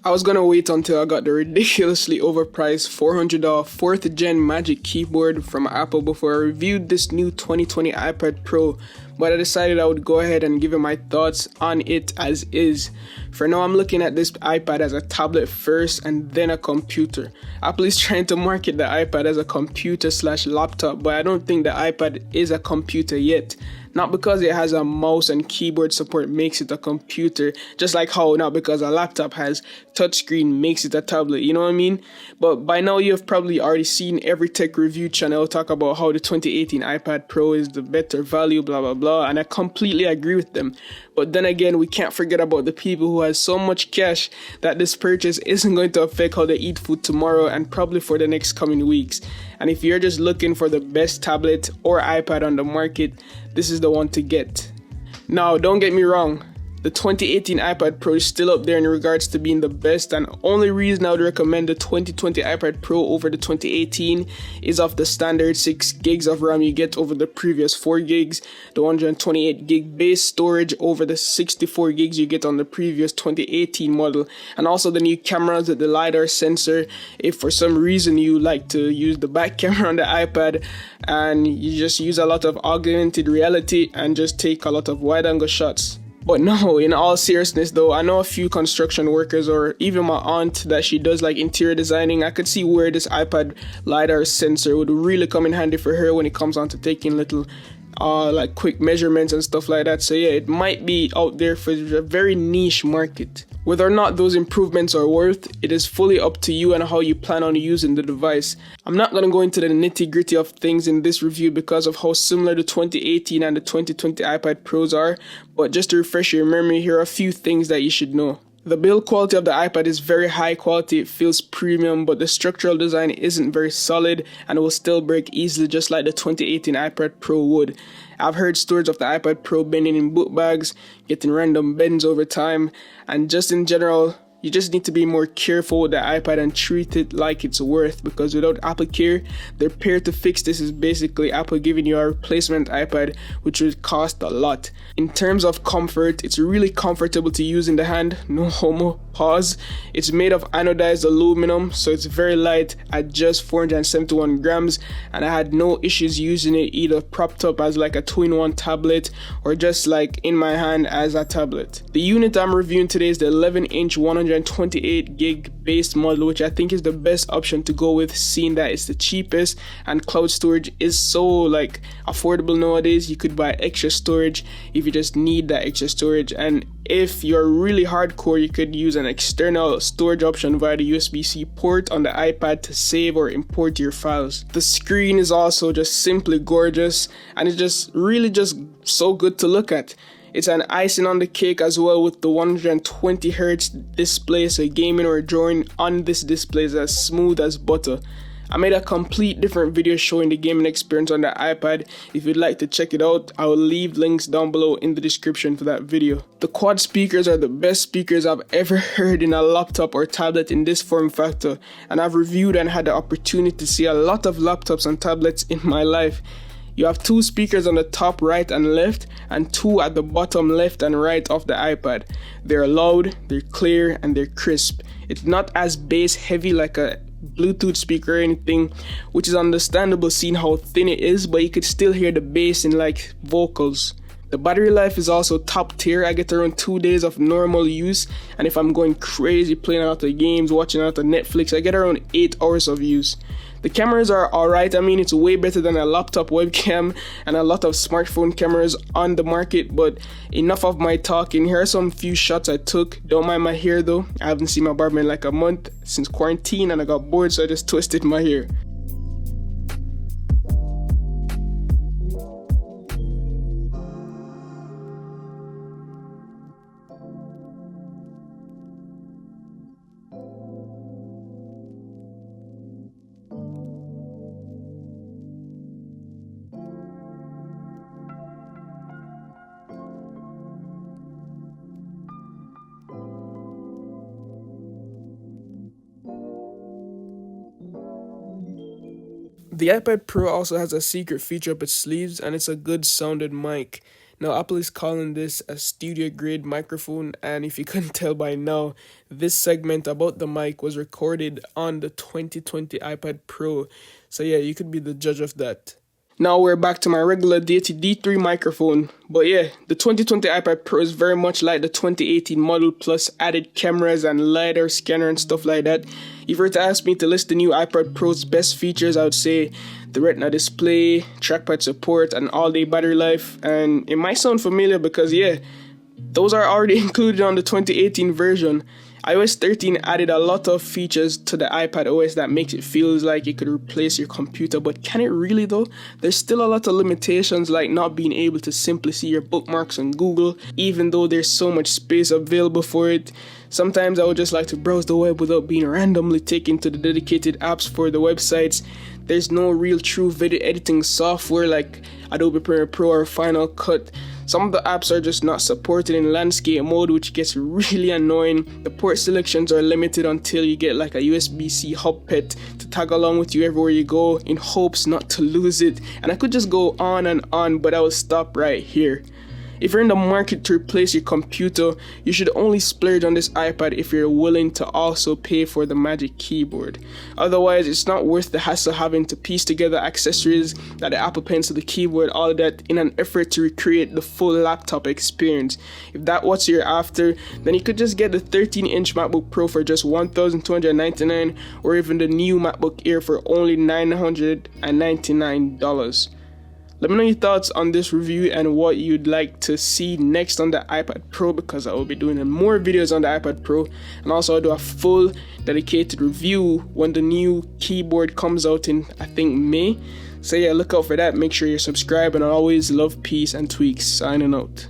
I was gonna wait until I got the ridiculously overpriced $400 4th gen Magic Keyboard from Apple before I reviewed this new 2020 iPad Pro, but I decided I would go ahead and give you my thoughts on it as is. For now, I'm looking at this iPad as a tablet first and then a computer. Apple is trying to market the iPad as a computer slash laptop, but I don't think the iPad is a computer yet. Not because it has a mouse and keyboard support makes it a computer, just like how not because a laptop has touchscreen makes it a tablet, you know what I mean? But by now you've probably already seen every tech review channel talk about how the 2018 iPad Pro is the better value, blah blah blah, and I completely agree with them. But then again, we can't forget about the people who has so much cash that this purchase isn't going to affect how they eat food tomorrow and probably for the next coming weeks. And if you're just looking for the best tablet or iPad on the market, this is the one to get. Now, don't get me wrong, the 2018 iPad Pro is still up there in regards to being the best, and only reason I would recommend the 2020 iPad Pro over the 2018 is of the standard 6 gigs of RAM you get over the previous 4 gigs, the 128 gig base storage over the 64 gigs you get on the previous 2018 model, and also the new cameras with the LiDAR sensor if for some reason you like to use the back camera on the iPad and you just use a lot of augmented reality and just take a lot of wide angle shots. But no, in all seriousness though, I know a few construction workers or even my aunt that she does like interior designing. I could see where this iPad LiDAR sensor would really come in handy for her when it comes on to taking little like quick measurements and stuff like that. So yeah, it might be out there for a very niche market. Whether or not those improvements are worth, it is fully up to you and how you plan on using the device. I'm not going to go into the nitty gritty of things in this review because of how similar the 2018 and the 2020 iPad Pros are, but just to refresh your memory, here are a few things that you should know. The build quality of the iPad is very high quality, it feels premium, but the structural design isn't very solid and will still break easily just like the 2018 iPad Pro would. I've heard stories of the iPad Pro bending in boot bags, getting random bends over time, and just in general, you just need to be more careful with the iPad and treat it like it's worth, because without Apple Care, the repair to fix this is basically Apple giving you a replacement iPad, which would cost a lot. In terms of comfort, it's really comfortable to use in the hand, no homo, pause. It's made of anodized aluminum, so it's very light at just 471 grams, and I had no issues using it either propped up as like a 2-in-1 tablet or just like in my hand as a tablet. The unit I'm reviewing today is the 11-inch 128 gig base model, which I think is the best option to go with, seeing that it's the cheapest and cloud storage is so like affordable nowadays. You could buy extra storage if you just need that extra storage, and if you're really hardcore, you could use an external storage option via the USB-C port on the iPad to save or import your files. The screen is also just simply gorgeous, and it's just really just so good to look at. It's an icing on the cake as well with the 120Hz display, so gaming or drawing on this display is as smooth as butter. I made a complete different video showing the gaming experience on the iPad. If you'd like to check it out, I will leave links down below in the description for that video. The quad speakers are the best speakers I've ever heard in a laptop or tablet in this form factor, and I've reviewed and had the opportunity to see a lot of laptops and tablets in my life. You have 2 speakers on the top right and left, and 2 at the bottom left and right of the iPad. They're loud, they're clear, and they're crisp. It's not as bass heavy like a Bluetooth speaker or anything, which is understandable seeing how thin it is, but you could still hear the bass in like vocals. The battery life is also top tier. I get around 2 days of normal use, and if I'm going crazy playing a lot of games, watching a lot of Netflix, I get around 8 hours of use. The cameras are alright. I mean, it's way better than a laptop webcam and a lot of smartphone cameras on the market, but enough of my talking. Here are some few shots I took. Don't mind my hair though. I haven't seen my barber in like a month since quarantine and I got bored, so I just twisted my hair. The iPad Pro also has a secret feature up its sleeves, and it's a good sounded mic. Now, Apple is calling this a studio grade microphone, and if you couldn't tell by now, this segment about the mic was recorded on the 2020 iPad Pro. So yeah, you could be the judge of that. Now we're back to my regular Deity D3 microphone. But yeah, the 2020 iPad Pro is very much like the 2018 model, plus added cameras and LiDAR scanner and stuff like that. If you were to ask me to list the new iPad Pro's best features, I would say the Retina display, trackpad support, and all-day battery life. And it might sound familiar because yeah, those are already included on the 2018 version. iOS 13 added a lot of features to the iPad OS that makes it feel like it could replace your computer, but can it really though? There's still a lot of limitations, like not being able to simply see your bookmarks on Google, even though there's so much space available for it. Sometimes I would just like to browse the web without being randomly taken to the dedicated apps for the websites. There's no real true video editing software like Adobe Premiere Pro or Final Cut. Some of the apps are just not supported in landscape mode, which gets really annoying. The port selections are limited until you get like a USB-C hub pet to tag along with you everywhere you go, in hopes not to lose it. And I could just go on and on, but I will stop right here. If you're in the market to replace your computer, you should only splurge on this iPad if you're willing to also pay for the Magic Keyboard. Otherwise, it's not worth the hassle having to piece together accessories like the Apple Pencil, the keyboard, all of that in an effort to recreate the full laptop experience. If that's what you're after, then you could just get the 13-inch MacBook Pro for just $1,299, or even the new MacBook Air for only $999. Let me know your thoughts on this review and what you'd like to see next on the iPad Pro, because I will be doing more videos on the iPad Pro, and also I'll do a full dedicated review when the new keyboard comes out in, I think, May. So yeah, look out for that. Make sure you're subscribed, and I always love peace and tweaks. Signing out.